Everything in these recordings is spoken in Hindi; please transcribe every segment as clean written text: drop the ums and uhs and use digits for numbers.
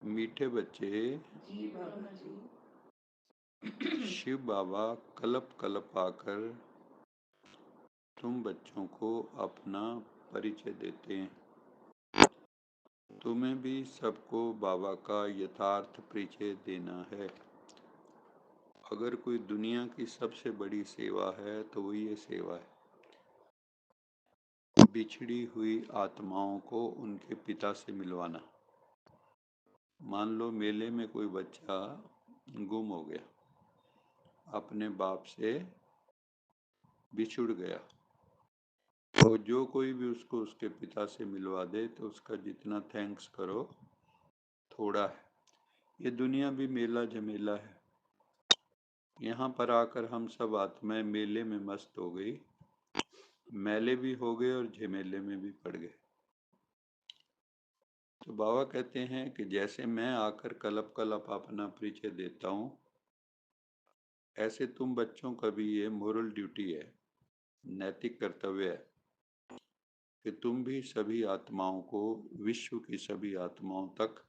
मीठे बच्चे, जी बाबा जी। शिव बाबा कलप कलप आकर तुम बच्चों को अपना परिचय देते हैं। तुम्हें भी सबको बाबा का यथार्थ परिचय देना है। अगर कोई दुनिया की सबसे बड़ी सेवा है तो वो ये सेवा है, बिछड़ी हुई आत्माओं को उनके पिता से मिलवाना। मान लो मेले में कोई बच्चा गुम हो गया, अपने बाप से बिछुड़ गया, तो जो कोई भी उसको उसके पिता से मिलवा दे तो उसका जितना थैंक्स करो थोड़ा है। ये दुनिया भी मेला झमेला है। यहाँ पर आकर हम सब आत्माएं मेले में मस्त हो गई, मेले भी हो गए और झमेले में भी पड़ गए। तो बाबा कहते हैं कि जैसे मैं आकर कलप कलप अपना परिचय देता हूँ, ऐसे तुम बच्चों का भी ये मोरल ड्यूटी है, नैतिक कर्तव्य है कि तुम भी सभी आत्माओं को, विश्व की सभी आत्माओं तक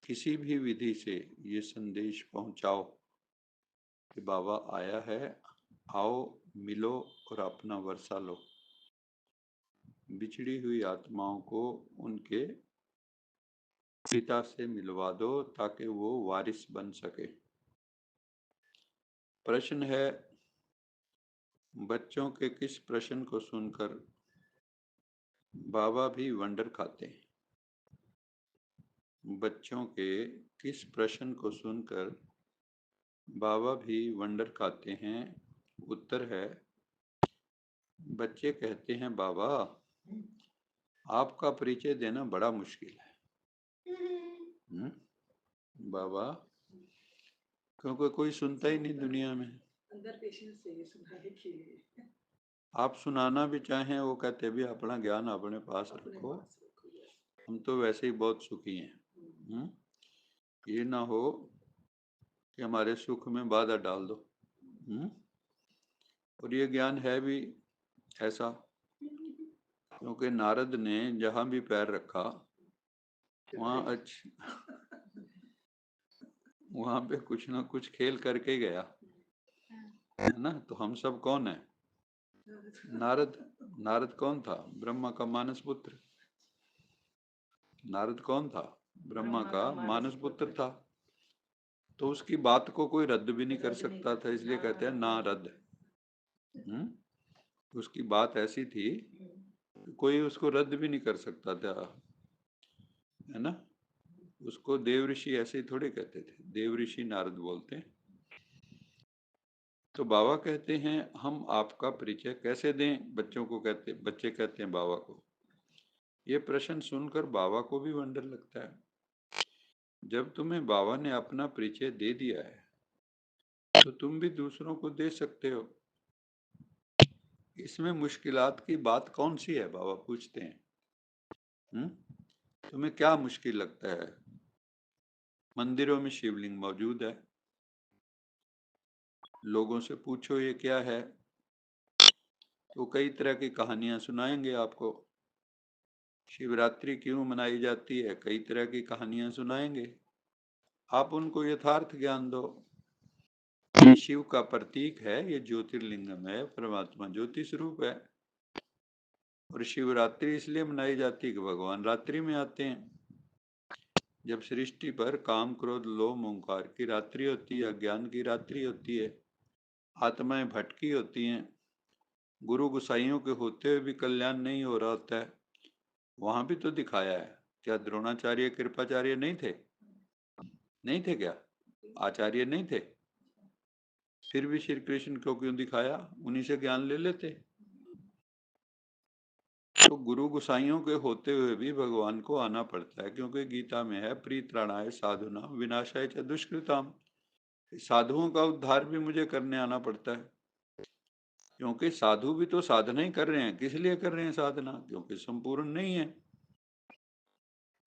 किसी भी विधि से ये संदेश पहुंचाओ कि बाबा आया है, आओ मिलो और अपना वर्षा लो। बिछड़ी हुई आत्माओं को उनके पिता से मिलवा दो ताकि वो वारिस बन सके। प्रश्न है, बच्चों के किस प्रश्न को सुनकर बाबा भी वंडर खाते हैं? बच्चों के किस प्रश्न को सुनकर बाबा भी वंडर खाते हैं? उत्तर है, बच्चे कहते हैं बाबा आपका परिचय देना बड़ा मुश्किल है। बाबा, क्योंकि कोई सुनता ही नहीं दुनिया में। अंदर पेशेंस चाहिए सुनाने के लिए। आप सुनाना भी चाहें, वो कहते भी अपना ज्ञान अपने पास रखो, हम तो वैसे ही बहुत सुखी हैं। ये ना हो कि हमारे सुख में बाधा डाल दो। और ये ज्ञान है भी ऐसा, क्योंकि नारद ने जहां भी पैर रखा वहां वहां पे कुछ ना कुछ खेल करके गया, है ना। तो हम सब कौन है? नारद। नारद कौन था? ब्रह्मा का मानस पुत्र। नारद कौन था? ब्रह्मा का मानस पुत्र था। तो उसकी बात को कोई रद्द भी नहीं कर सकता था, इसलिए कहते हैं ना रद्द। उसकी बात ऐसी थी कि कोई उसको रद्द भी नहीं कर सकता था, है ना। उसको देव ऋषि ऐसे ही थोड़े कहते थे, देव ऋषि नारद बोलते हैं। तो बाबा कहते हैं हम आपका परिचय कैसे दें? बच्चे कहते हैं बाबा को। ये प्रश्न सुनकर बाबा को भी वंडर लगता है। जब तुम्हें बाबा ने अपना परिचय दे दिया है तो तुम भी दूसरों को दे सकते हो। इसमें मुश्किलात की बात कौन सी है? बाबा पूछते हैं। तुम्हें क्या मुश्किल लगता है? मंदिरों में शिवलिंग मौजूद है, लोगों से पूछो ये क्या है, तो कई तरह की कहानियां सुनाएंगे आपको। शिवरात्रि क्यों मनाई जाती है, कई तरह की कहानियां सुनाएंगे। आप उनको यथार्थ ज्ञान दो। ये शिव का प्रतीक है, ये ज्योतिर्लिंगम है, परमात्मा ज्योति स्वरूप है। और शिवरात्रि इसलिए मनाई जाती है कि भगवान रात्रि में आते हैं। जब सृष्टि पर काम क्रोध लोभ ओंकार की रात्रि होती है, अज्ञान की रात्रि होती है, आत्माएं भटकी होती हैं, गुरु गुसाइयों के होते हुए भी कल्याण नहीं हो रहा होता है, वहां भी तो दिखाया है। क्या द्रोणाचार्य कृपाचार्य नहीं थे? नहीं थे क्या? आचार्य नहीं थे? फिर भी श्री कृष्ण को क्यों दिखाया? उन्हीं से ज्ञान ले लेते। तो गुरु गुसाइयों के होते हुए भी भगवान को आना पड़ता है, क्योंकि गीता में है परित्राणाय साधुना विनाशाय च दुष्कृताम। साधुओं का उद्धार भी मुझे करने आना पड़ता है, क्योंकि साधु भी तो साधना ही कर रहे हैं। किस लिए कर रहे हैं साधना? क्योंकि संपूर्ण नहीं है।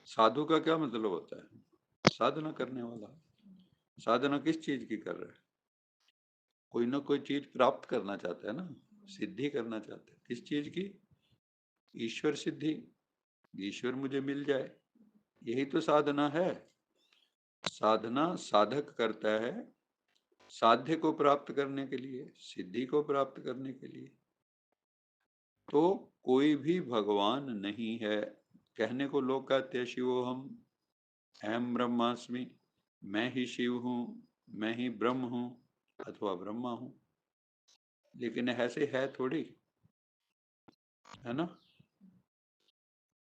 साधु का क्या मतलब होता है? साधना करने वाला। साधना किस चीज की कर रहा है? कोई ना कोई चीज प्राप्त करना चाहता है ना, सिद्धि करना चाहता है। किस चीज की? ईश्वर सिद्धि। ईश्वर मुझे मिल जाए, यही तो साधना है। साधना साधक करता है साध्य को प्राप्त करने के लिए, सिद्धि को प्राप्त करने के लिए। तो कोई भी भगवान नहीं है। कहने को लोग कहते हैं शिवोहम, अहम ब्रह्मास्मि, मैं ही शिव हूँ, मैं ही ब्रह्म हूँ अथवा ब्रह्मा हूँ, लेकिन ऐसे है थोड़ी, है ना।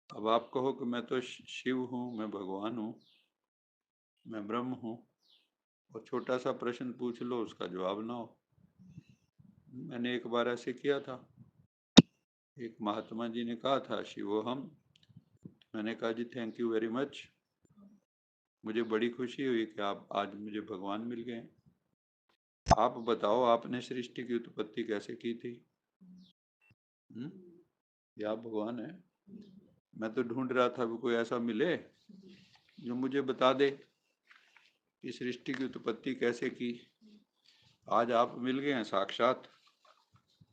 अब आप कहो कि मैं तो शिव हूँ, मैं भगवान हूँ, मैं ब्रह्म हूँ, और छोटा सा प्रश्न पूछ लो उसका जवाब ना हो। मैंने एक बार ऐसे किया था, एक महात्मा जी ने कहा था शिवोहम, मैंने कहा जी थैंक यू वेरी मच, मुझे बड़ी खुशी हुई कि आप आज मुझे भगवान मिल गए। आप बताओ आपने सृष्टि की उत्पत्ति कैसे की थी? ये आप भगवान है? मैं तो ढूंढ रहा था कोई ऐसा मिले जो मुझे बता दे कि सृष्टि की उत्पत्ति कैसे की। आज आप मिल गए हैं साक्षात,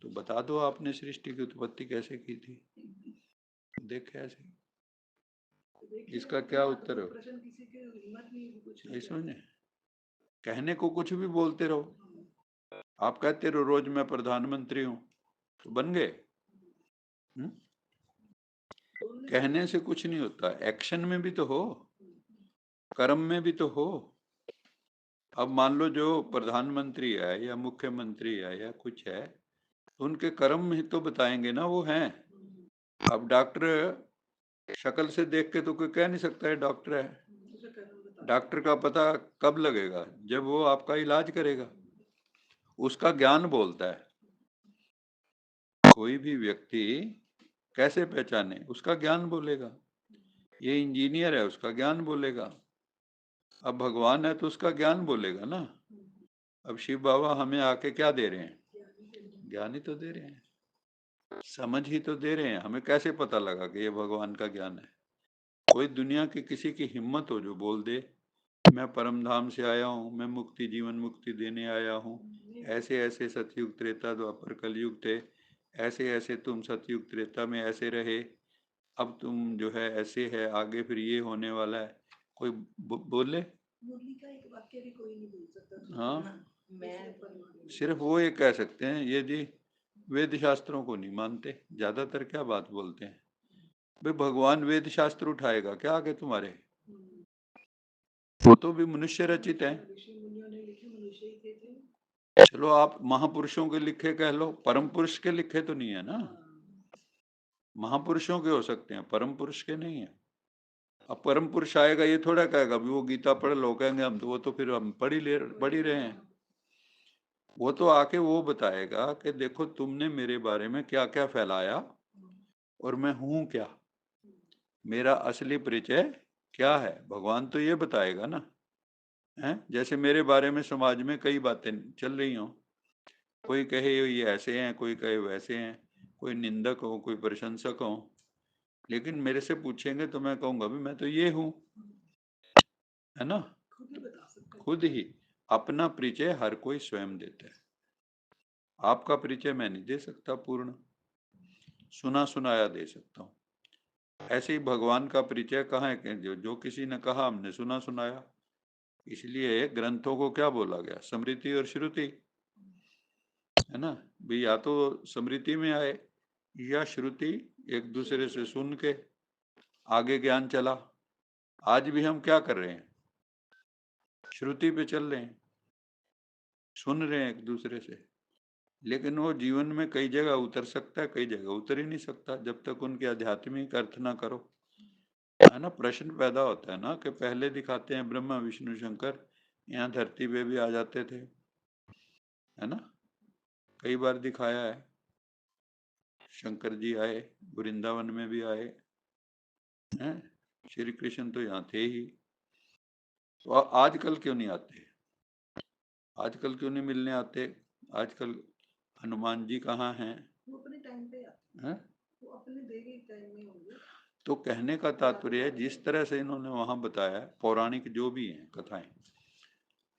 तो बता दो आपने सृष्टि की उत्पत्ति कैसे की थी। देख ऐसे इसका क्या उत्तर हो? नहीं समझे, कहने को कुछ भी बोलते रहो। आप कहते रहो रोज मैं प्रधानमंत्री हूँ, तो बन गए। कहने से कुछ नहीं होता, एक्शन में भी तो हो, कर्म में भी तो हो। अब मान लो जो प्रधानमंत्री है या मुख्यमंत्री है या कुछ है, तो उनके कर्म ही तो बताएंगे ना वो हैं। अब डॉक्टर शक्ल से देख के तो कोई कह नहीं सकता है डॉक्टर है। डॉक्टर का पता कब लगेगा? जब वो आपका इलाज करेगा, उसका ज्ञान बोलता है। कोई भी व्यक्ति कैसे पहचाने? उसका ज्ञान बोलेगा। ये इंजीनियर है, उसका ज्ञान बोलेगा। अब भगवान है तो उसका ज्ञान बोलेगा ना। अब शिव बाबा हमें आके क्या दे रहे हैं? ज्ञान ही तो दे रहे हैं, समझ ही तो दे रहे हैं। हमें कैसे पता लगा कि ये भगवान का ज्ञान है? कोई दुनिया की किसी की हिम्मत हो जो बोल दे मैं परम धाम से आया हूँ, मैं मुक्ति जीवन मुक्ति देने आया हूँ, ऐसे ऐसे सतयुग त्रेता द्वापर कलयुग थे, ऐसे ऐसे तुम सतयुग त्रेता में ऐसे रहे, अब तुम जो है ऐसे है, आगे फिर ये होने वाला है। कोई बोले? मुरली का एक वाक्य भी कोई नहीं बोल सकता। हाँ, मैं सिर्फ वो ये कह सकते हैं ये जी वेद शास्त्रों को नहीं मानते। ज्यादातर क्या बात बोलते हैं भाई, भगवान वेद शास्त्र उठाएगा क्या आगे तुम्हारे? वो तो भी मनुष्य रचित है। चलो आप महापुरुषों के लिखे कह लो, परम पुरुष के लिखे तो नहीं है ना। महापुरुषों के हो सकते हैं, परम पुरुष के नहीं है। अब परम पुरुष आएगा ये थोड़ा कहेगा भी वो गीता पढ़ लो, कहेंगे हम तो वो तो फिर हम पढ़ ही रहे हैं। वो तो आके वो बताएगा कि देखो तुमने मेरे बारे में क्या क्या फैलाया और मैं हूं क्या, मेरा असली परिचय क्या है। भगवान तो ये बताएगा ना। है जैसे मेरे बारे में समाज में कई बातें चल रही हों, कोई कहे ये ऐसे हैं, कोई कहे वैसे हैं, कोई निंदक हो, कोई प्रशंसक हो, लेकिन मेरे से पूछेंगे तो मैं कहूंगा भी मैं तो ये हूं, है ना। खुद ही अपना परिचय हर कोई स्वयं देता है। आपका परिचय मैं नहीं दे सकता पूर्ण, सुना सुनाया दे सकता हूँ। ऐसे ही भगवान का परिचय कहाँ है कि जो किसी ने कहा हमने सुना सुनाया। इसलिए ग्रंथों को क्या बोला गया? स्मृति और श्रुति, है ना। भी या तो स्मृति में आए या श्रुति, एक दूसरे से सुन के आगे ज्ञान चला। आज भी हम क्या कर रहे हैं? श्रुति पे चल रहे हैं, सुन रहे हैं एक दूसरे से, लेकिन वो जीवन में कई जगह उतर सकता है, कई जगह उतर ही नहीं सकता जब तक उनके आध्यात्मिक अर्थ ना करो, है ना। प्रश्न पैदा होता है ना कि पहले दिखाते हैं ब्रह्मा विष्णु शंकर, यहाँ धरती पे भी आ जाते थे, है ना। कई बार दिखाया है, शंकर जी आए, वृंदावन में भी आए हैं, श्री कृष्ण तो यहाँ थे ही। तो आजकल क्यों नहीं आते? आजकल क्यों नहीं मिलने आते? आजकल हनुमान जी कहाँ हैं? वो अपने टाइम पे आते हैं, वो अपने देवी टाइम में होंगे। तो कहने का तात्पर्य है जिस तरह से इन्होंने वहां बताया, पौराणिक जो भी हैं कथाएं,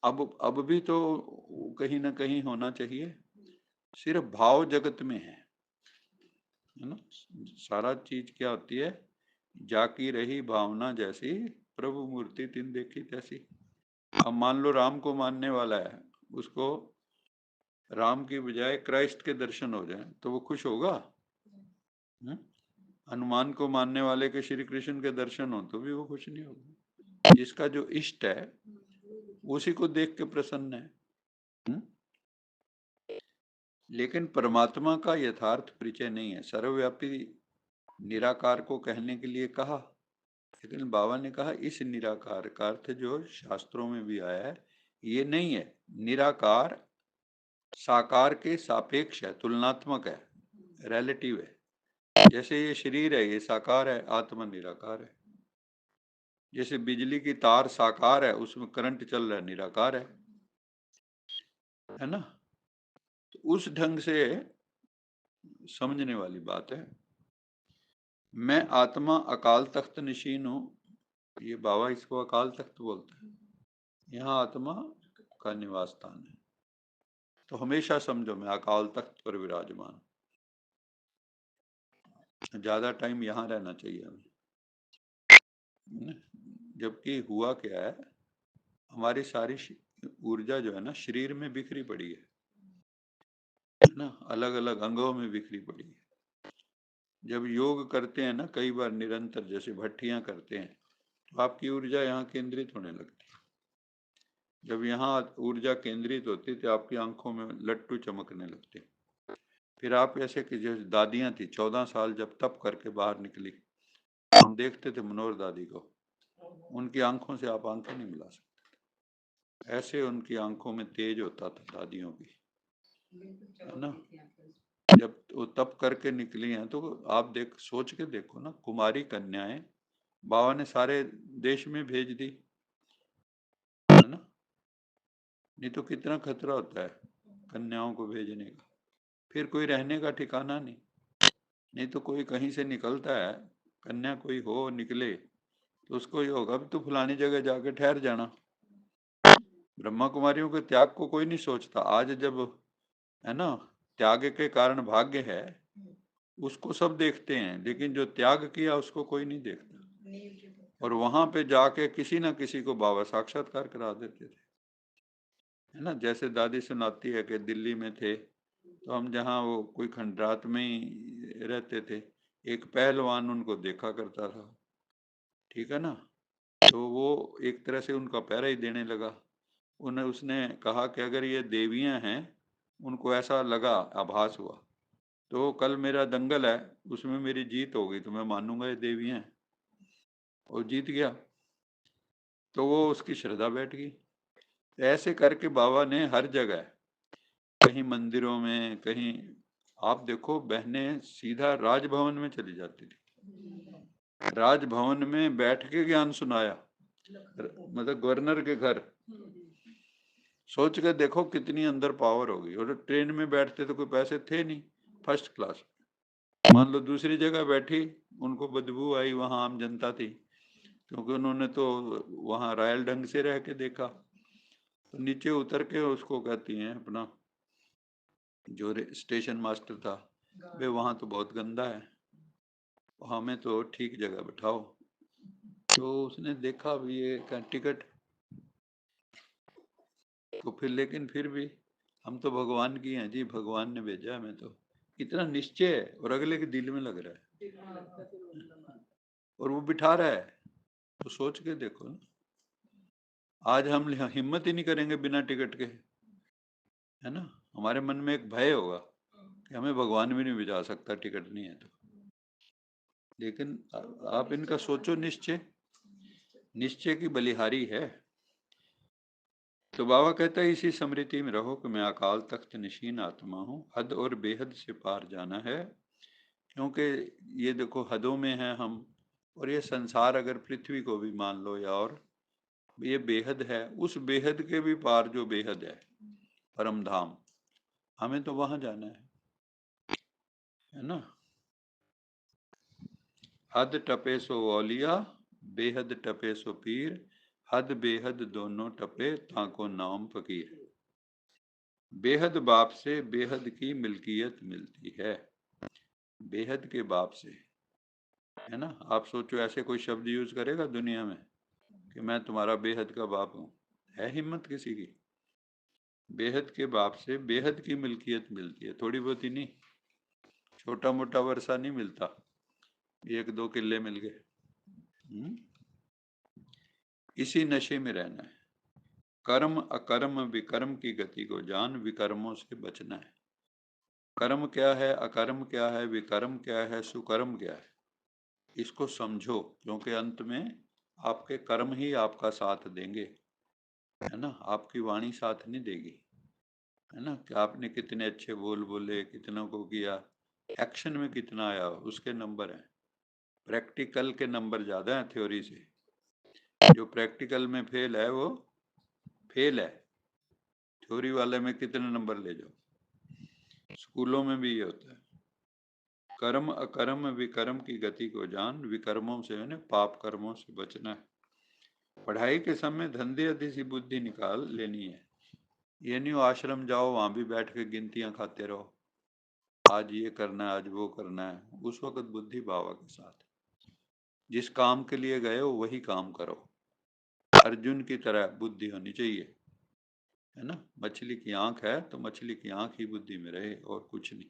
अब भी तो कहीं ना कहीं होना चाहिए। सिर्फ भाव जगत में है ना। सारा चीज क्या होती है? जाकी रही भावना जैसी, प्रभु मूर्ति तिन देखी तैसी। अब मान लो राम को मानने वाला है, उसको राम की बजाय क्राइस्ट के दर्शन हो जाएं तो वो खुश होगा? हनुमान को मानने वाले के श्री कृष्ण के दर्शन हो तो भी वो खुश नहीं होगा। जिसका जो इष्ट है उसी को देख के प्रसन्न है। लेकिन परमात्मा का यथार्थ परिचय नहीं है। सर्वव्यापी निराकार को कहने के लिए कहा, लेकिन बाबा ने कहा इस निराकार का अर्थ जो शास्त्रों में भी आया है ये नहीं है। निराकार साकार के सापेक्ष है, तुलनात्मक है, रिलेटिव है। जैसे ये शरीर है ये साकार है, आत्मा निराकार है। जैसे बिजली की तार साकार है, उसमें करंट चल रहा है, निराकार है ना। तो उस ढंग से समझने वाली बात है। मैं आत्मा अकाल तख्त निशीन हूँ, ये बाबा इसको अकाल तख्त बोलते हैं। यहाँ आत्मा का निवास स्थान है, तो हमेशा समझो मैं अकाल तख्त पर विराजमान। ज्यादा टाइम यहाँ रहना चाहिए हमें। जबकि हुआ क्या है, हमारी सारी ऊर्जा जो है ना शरीर में बिखरी पड़ी है ना, अलग अलग अंगों में बिखरी पड़ी है। जब योग करते हैं ना कई बार निरंतर, जैसे भट्टियां करते हैं, तो आपकी ऊर्जा यहाँ केंद्रित होने लगती है। जब यहाँ ऊर्जा केंद्रित होती तो आपकी आंखों में लट्टू चमकने लगते। फिर आप ऐसे कि जो दादियां थी 14 साल जब तप करके बाहर निकली, हम देखते थे मनोहर दादी को, उनकी आंखों से आप आंखें नहीं मिला सकते, ऐसे उनकी आंखों में तेज होता था दादियों की, है ना। जब वो तप करके निकली हैं तो आप सोच के देखो ना, कुमारी कन्याएं बाबा ने सारे देश में भेज दी, है ना। नहीं तो कितना खतरा होता है कन्याओं को भेजने का, फिर कोई रहने का ठिकाना नहीं। नहीं तो कोई कहीं से निकलता है, कन्या कोई हो निकले तो उसको ये होगा अब तो फलानी जगह जाके ठहर जाना। ब्रह्मा कुमारियों के त्याग को कोई नहीं सोचता। आज जब, है ना, त्याग के कारण भाग्य है उसको सब देखते हैं, लेकिन जो त्याग किया उसको कोई नहीं देखता। और वहां पे जाके किसी ना किसी को बाबा साक्षात्कार करा देते थे, है ना। जैसे दादी सुनाती है कि दिल्ली में थे तो हम जहाँ वो कोई खंडरात में ही रहते थे, एक पहलवान उनको देखा करता था, ठीक है ना। तो वो एक तरह से उनका पहरा ही देने लगा। उन्हें उसने कहा कि अगर ये देवियां हैं, उनको ऐसा लगा, आभास हुआ, तो कल मेरा दंगल है उसमें मेरी जीत हो गई तो मैं मानूंगा ये देवियां हैं, और जीत गया। तो वो उसकी श्रद्धा बैठ गई। ऐसे करके बाबा ने हर जगह, कहीं मंदिरों में, कहीं आप देखो बहनें सीधा राजभवन में चली जाती थी, राजभवन में बैठ के ज्ञान सुनाया, मतलब गवर्नर के घर। सोच के देखो कितनी अंदर पावर होगी। और ट्रेन में बैठते तो कोई पैसे थे नहीं, फर्स्ट क्लास। मान लो दूसरी जगह बैठी, उनको बदबू आई, वहां आम जनता थी, क्योंकि उन्होंने तो वहां रॉयल ढंग से रह के देखा। तो नीचे उतर के उसको कहती हैं, अपना जो स्टेशन मास्टर था, वे वहां तो बहुत गंदा है, हमें तो ठीक जगह बैठाओ। तो उसने देखा भी ये टिकट, तो फिर लेकिन फिर भी हम तो भगवान की हैं जी, भगवान ने भेजा हमें। तो इतना निश्चय है और अगले के दिल में लग रहा है और वो बिठा रहा है। तो सोच के देखो ना, आज हम हिम्मत ही नहीं करेंगे बिना टिकट के, है ना। हमारे मन में एक भय होगा कि हमें भगवान भी नहीं भिजा सकता टिकट नहीं है तो। लेकिन आप इनका सोचो, निश्चय, निश्चय की बलिहारी है। तो बाबा कहता है इसी स्मृति में रहो कि मैं अकाल तख्त निशीन आत्मा हूँ, हद और बेहद से पार जाना है। क्योंकि ये देखो हदों में है हम, और ये संसार अगर पृथ्वी को भी मान लो या, और ये बेहद है, उस बेहद के भी पार जो बेहद है परम धाम, हमें तो वहां जाना है ना। हद टपे सो औलिया, बेहद टपे सो पीर, हद बेहद दोनों टपे ताको नाम फकीर। बेहद बाप से बेहद की मिल्कियत मिलती है, बेहद के बाप से, है ना। आप सोचो ऐसे कोई शब्द यूज करेगा दुनिया में कि मैं तुम्हारा बेहद का बाप हूँ? है हिम्मत किसी की? बेहद के बाप से बेहद की मिल्कियत मिलती है, थोड़ी बहुत ही नहीं। छोटा मोटा वर्षा नहीं मिलता, 1-2 किले मिल गए। इसी नशे में रहना है। कर्म अकर्म विकर्म की गति को जान, विकर्मों से बचना है। कर्म क्या है, अकर्म क्या है, विकर्म क्या है, सुकर्म क्या है, इसको समझो, क्योंकि अंत में आपके कर्म ही आपका साथ देंगे, है ना। आपकी वाणी साथ नहीं देगी, है ना, कि आपने कितने अच्छे बोल बोले, कितनों को किया, एक्शन में कितना आया उसके नंबर हैं। प्रैक्टिकल के नंबर ज़्यादा हैं थ्योरी से। जो प्रैक्टिकल में फेल है वो फेल है, थ्योरी वाले में कितने नंबर ले जाओ। स्कूलों में भी ये होता है। कर्म अकर्म विकर्म की गति को जान, विकर्मों से यानी पाप कर्मों से बचना है। पढ़ाई के समय धंधे आदि सी बुद्धि निकाल लेनी है। ये नहीं हो आश्रम जाओ वहां भी बैठ के गिनतियां खाते रहो, आज ये करना है आज वो करना है। उस वक्त बुद्धि बाबा के साथ, जिस काम के लिए गए हो वही काम करो। अर्जुन की तरह बुद्धि होनी चाहिए, है ना। मछली की आंख है तो मछली की आंख ही बुद्धि में रहे और कुछ नहीं।